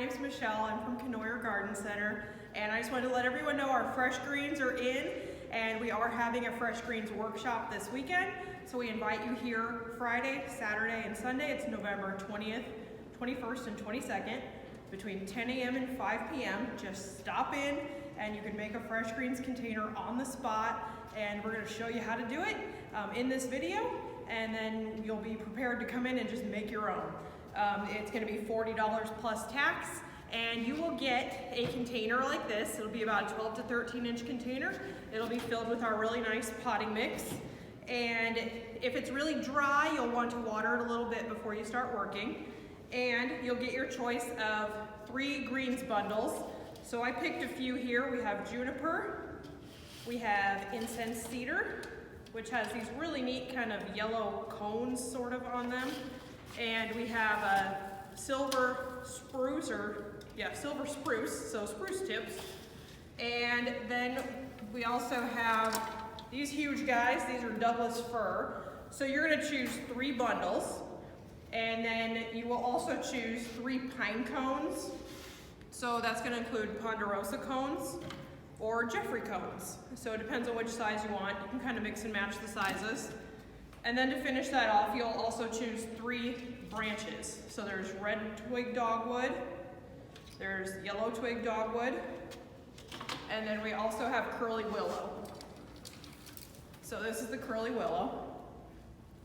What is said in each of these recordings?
name's Michelle. I'm from Knoyer Garden Center, and I just wanted to let everyone know our fresh greens are in, and we are having a fresh greens workshop this weekend. So we invite you here Friday, Saturday, and Sunday. It's November 20th, 21st, and 22nd between 10 a.m. and 5 p.m. Just stop in, and you can make a fresh greens container on the spot, and we're going to show you how to do it in this video, and then you'll be prepared to come in and just make your own. It's going to be $40 plus tax, and you will get a container like this. It'll be about a 12 to 13 inch container. It'll be filled with our really nice potting mix, and if it's really dry, you'll want to water it a little bit before you start working, and you'll get your choice of 3 greens bundles. So I picked a few here. We have juniper, we have incense cedar, which has these really neat kind of yellow cones sort of on them. And we have a silver spruce, so spruce tips. And then we also have these huge guys. These are Douglas fir. So you're gonna choose 3 bundles. And then you will also choose 3 pine cones. So that's gonna include ponderosa cones or Jeffrey cones. So it depends on which size you want. You can kind of mix and match the sizes. And then to finish that off, you'll also choose 3 branches. So there's red twig dogwood, there's yellow twig dogwood, and then we also have curly willow. So this is the curly willow.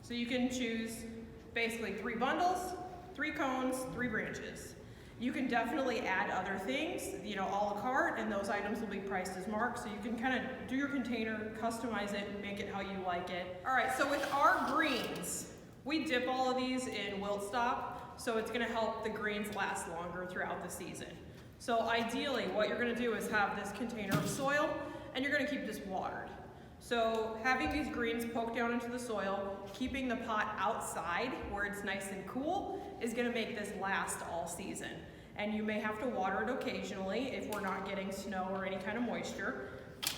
So you can choose basically 3 bundles, 3 cones, 3 branches. You can definitely add other things, a la carte, and those items will be priced as marked, so you can kind of do your container, customize it, make it how you like it. All right, so with our greens, we dip all of these in wilt stop, so it's gonna help the greens last longer throughout the season. So ideally, what you're gonna do is have this container of soil, and you're gonna keep this watered. So having these greens poked down into the soil, keeping the pot outside where it's nice and cool, is gonna make this last all season. And you may have to water it occasionally if we're not getting snow or any kind of moisture.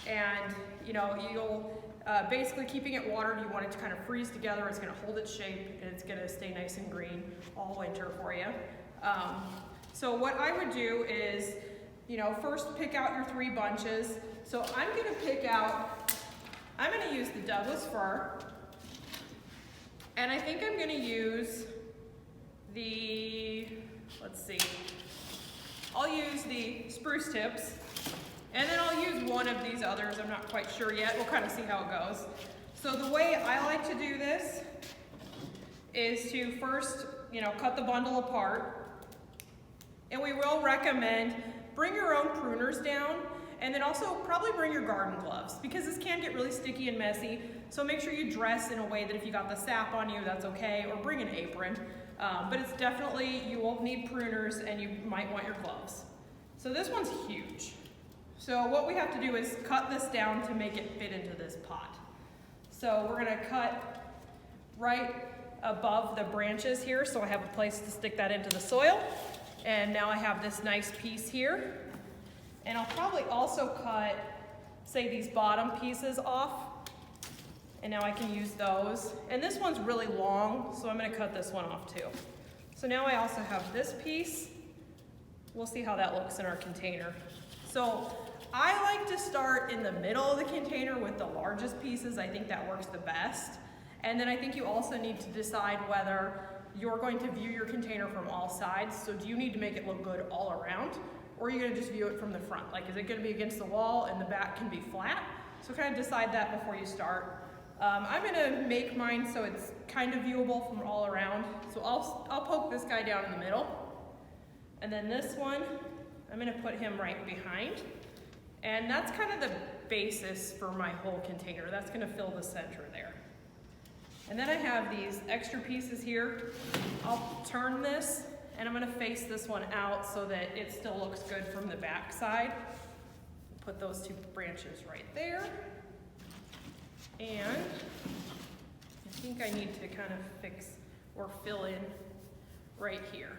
And you'll basically keeping it watered, you want it to kind of freeze together, it's gonna hold its shape, and it's gonna stay nice and green all winter for you. So what I would do is, first pick out your 3 bunches. So I'm gonna use the Douglas fir, and I think I'm gonna use I'll use the spruce tips, and then I'll use one of these others. I'm not quite sure yet. We'll kind of see how it goes. So the way I like to do this is to first, cut the bundle apart, and we will recommend bring your own pruners down, and then also probably bring your garden gloves, because this can get really sticky and messy. So make sure you dress in a way that if you got the sap on you, that's okay, or bring an apron. But it's definitely, you will need pruners, and you might want your gloves. So this one's huge. So what we have to do is cut this down to make it fit into this pot. So we're gonna cut right above the branches here, so I have a place to stick that into the soil. And now I have this nice piece here. And I'll probably also cut, say, these bottom pieces off. And now I can use those. And this one's really long, so I'm gonna cut this one off too. So now I also have this piece. We'll see how that looks in our container. So I like to start in the middle of the container with the largest pieces. I think that works the best. And then I think you also need to decide whether you're going to view your container from all sides. So do you need to make it look good all around? Or are you gonna just view it from the front? Like, is it gonna be against the wall and the back can be flat? So kind of decide that before you start. I'm gonna make mine so it's kind of viewable from all around. So I'll poke this guy down in the middle. And then this one, I'm gonna put him right behind. And that's kind of the basis for my whole container. That's gonna fill the center there. And then I have these extra pieces here. I'll turn this, and I'm gonna face this one out so that it still looks good from the back side. Put those 2 branches right there. And I think I need to kind of fix or fill in right here.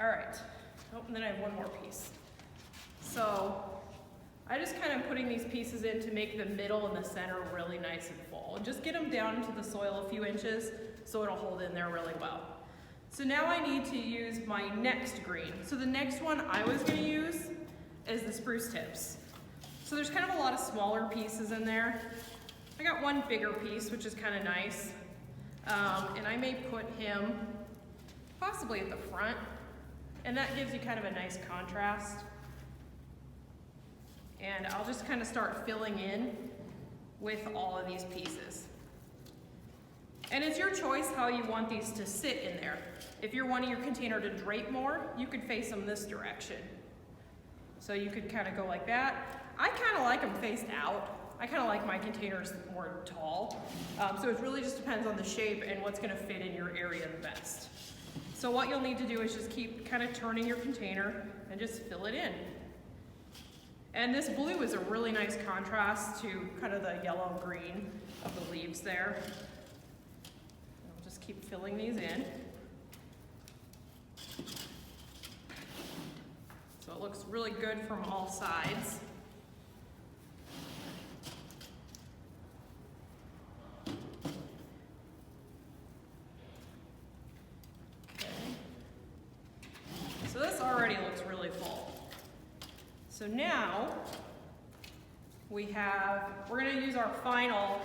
All right, and then I have one more piece. So I just kind of putting these pieces in to make the middle and the center really nice and full. And just get them down into the soil a few inches so it'll hold in there really well. So now I need to use my next green. So the next one I was gonna use is the spruce tips. So there's kind of a lot of smaller pieces in there. I got one bigger piece, which is kind of nice. And I may put him possibly at the front, and that gives you kind of a nice contrast. And I'll just kind of start filling in with all of these pieces. And it's your choice how you want these to sit in there. If you're wanting your container to drape more, you could face them this direction. So you could kind of go like that. I kind of like them faced out. I kind of like my containers more tall. So it really just depends on the shape and what's gonna fit in your area the best. So what you'll need to do is just keep kind of turning your container and just fill it in. And this blue is a really nice contrast to kind of the yellow-green of the leaves there. I'll just keep filling these in. So it looks really good from all sides. Okay. So this already looks really full. So now we're gonna use our final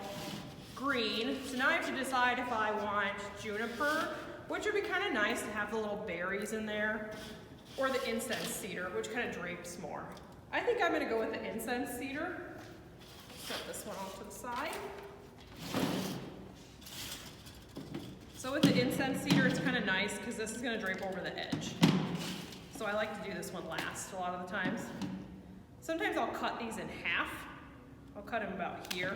green. So now I have to decide if I want juniper, which would be kind of nice to have the little berries in there, or the incense cedar, which kind of drapes more. I think I'm gonna go with the incense cedar. Set this one off to the side. So with the incense cedar, it's kind of nice because this is gonna drape over the edge. So I like to do this one last a lot of the times. Sometimes I'll cut these in half. I'll cut them about here.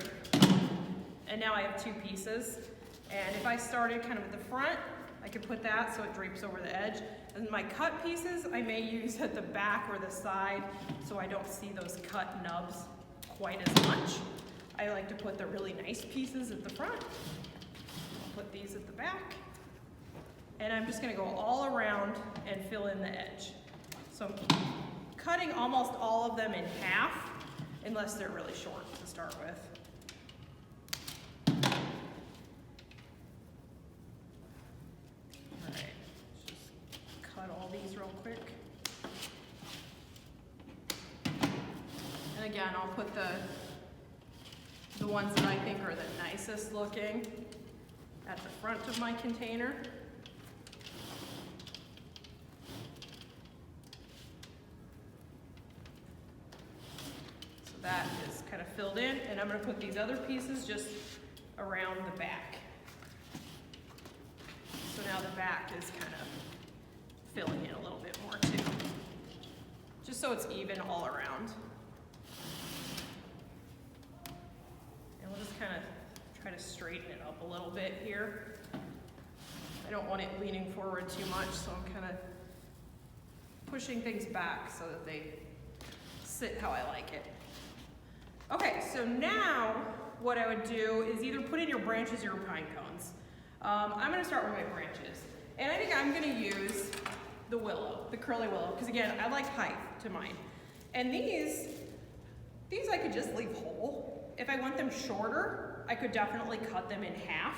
And now I have two pieces. And if I started kind of at the front, I could put that so it drapes over the edge. And my cut pieces, I may use at the back or the side so I don't see those cut nubs quite as much. I like to put the really nice pieces at the front. I'll put these at the back. And I'm just gonna go all around and fill in the edge. So I'm cutting almost all of them in half, unless they're really short to start with. All right, just cut all these real quick. And again, I'll put the ones that I think are the nicest looking at the front of my container. That is kind of filled in, and I'm going to put these other pieces just around the back. So now the back is kind of filling in a little bit more too, just so it's even all around. And we'll just kind of try to straighten it up a little bit here. I don't want it leaning forward too much, so I'm kind of pushing things back so that they sit how I like it. Okay, so now what I would do is either put in your branches or your pine cones. I'm gonna start with my branches. And I think I'm gonna use the willow, the curly willow, because again, I like height to mine. And these I could just leave whole. If I want them shorter, I could definitely cut them in half.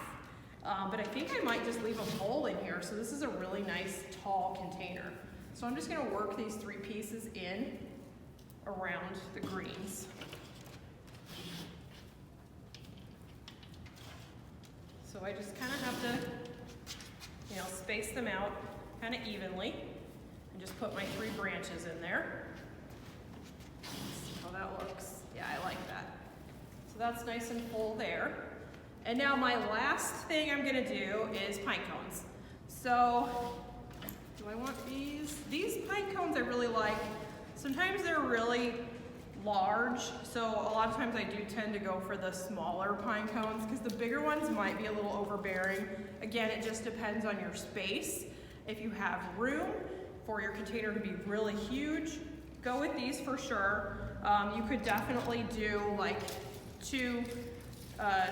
But I think I might just leave them whole in here. So this is a really nice tall container. So I'm just gonna work these three pieces in around the greens. So I just kind of have to, space them out kind of evenly and just put my three branches in there. See how that looks. Yeah, I like that. So that's nice and full there. And now my last thing I'm gonna do is pine cones. So, do I want these? These pine cones I really like. Sometimes they're really large, so a lot of times I do tend to go for the smaller pine cones because the bigger ones might be a little overbearing. Again, it just depends on your space. If you have room for your container to be really huge, go with these for sure. You could definitely do like two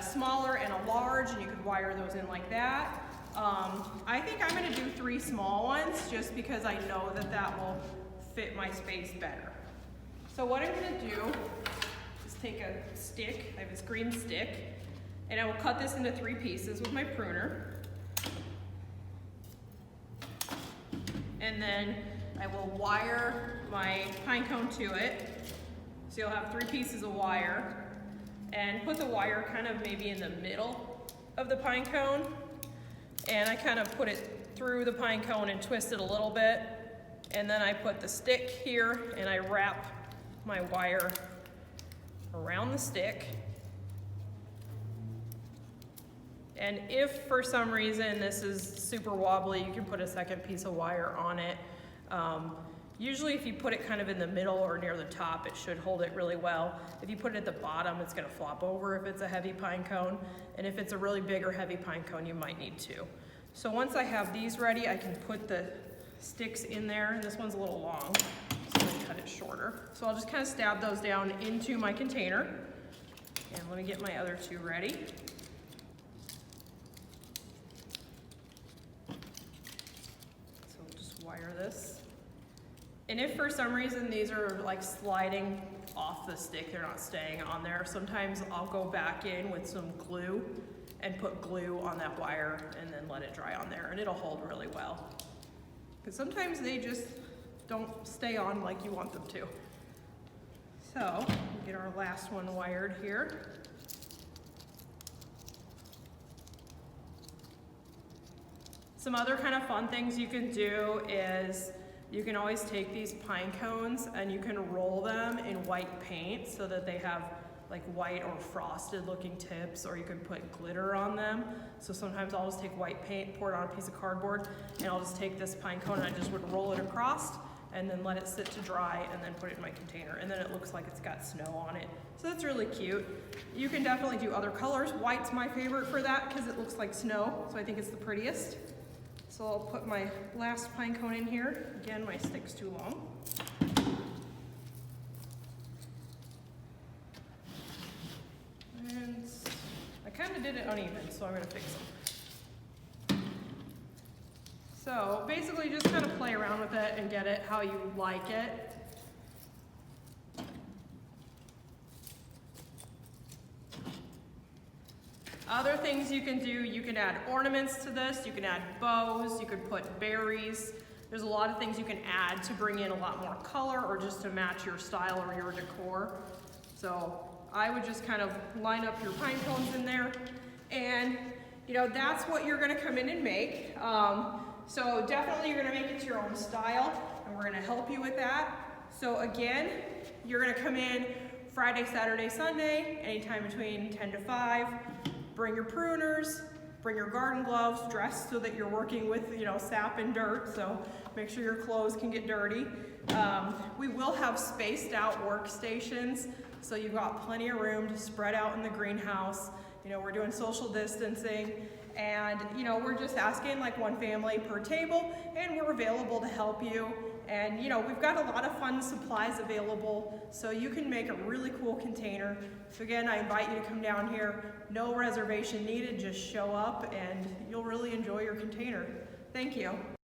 smaller and a large, and you could wire those in like that. I think I'm gonna do three small ones just because I know that that will fit my space better. So what I'm gonna do is take a stick, I have this green stick, and I will cut this into three pieces with my pruner. and then I will wire my pine cone to it. So you'll have 3 pieces of wire, and put the wire kind of maybe in the middle of the pine cone, and I kind of put it through the pine cone and twist it a little bit, and then I put the stick here and I wrap my wire around the stick. And if for some reason this is super wobbly, you can put a second piece of wire on it. Usually if you put it kind of in the middle or near the top, it should hold it really well. If you put it at the bottom, it's gonna flop over if it's a heavy pine cone. And if it's a really big or heavy pine cone, you might need 2. So once I have these ready, I can put the sticks in there. This one's a little long, so I'm gonna cut it shorter. So I'll just kind of stab those down into my container. And let me get my other 2 ready. So we'll just wire this. And if for some reason these are like sliding off the stick, they're not staying on there, sometimes I'll go back in with some glue and put glue on that wire and then let it dry on there, and it'll hold really well. Because sometimes they just don't stay on like you want them to. So, we'll get our last one wired here. Some other kind of fun things you can do is you can always take these pine cones and you can roll them in white paint so that they have like white or frosted looking tips, or you can put glitter on them. So sometimes I'll just take white paint, pour it on a piece of cardboard, and I'll just take this pine cone and I just would roll it across and then let it sit to dry and then put it in my container, and then it looks like it's got snow on it. So that's really cute. You can definitely do other colors. White's my favorite for that because it looks like snow, so I think it's the prettiest. So I'll put my last pine cone in here. Again, my stick's too long. And I kind of did it uneven, so I'm going to fix them. So basically just kind of play around with it and get it how you like it. Other things you can do, you can add ornaments to this, you can add bows, you could put berries. There's a lot of things you can add to bring in a lot more color or just to match your style or your decor. So I would just kind of line up your pine cones in there, and you know, that's what you're gonna come in and make. So definitely you're gonna make it to your own style, and we're gonna help you with that. So again, you're gonna come in Friday, Saturday, Sunday, anytime between 10 to 5. Bring your pruners, bring your garden gloves, dress so that you're working with, you know, sap and dirt, so make sure your clothes can get dirty. We will have spaced out workstations, so you've got plenty of room to spread out in the greenhouse. You know, we're doing social distancing, and you know, we're just asking like 1 family per table, and we're available to help you. And you know, we've got a lot of fun supplies available, so you can make a really cool container. So again, I invite you to come down here. No reservation needed, just show up and you'll really enjoy your container. Thank you.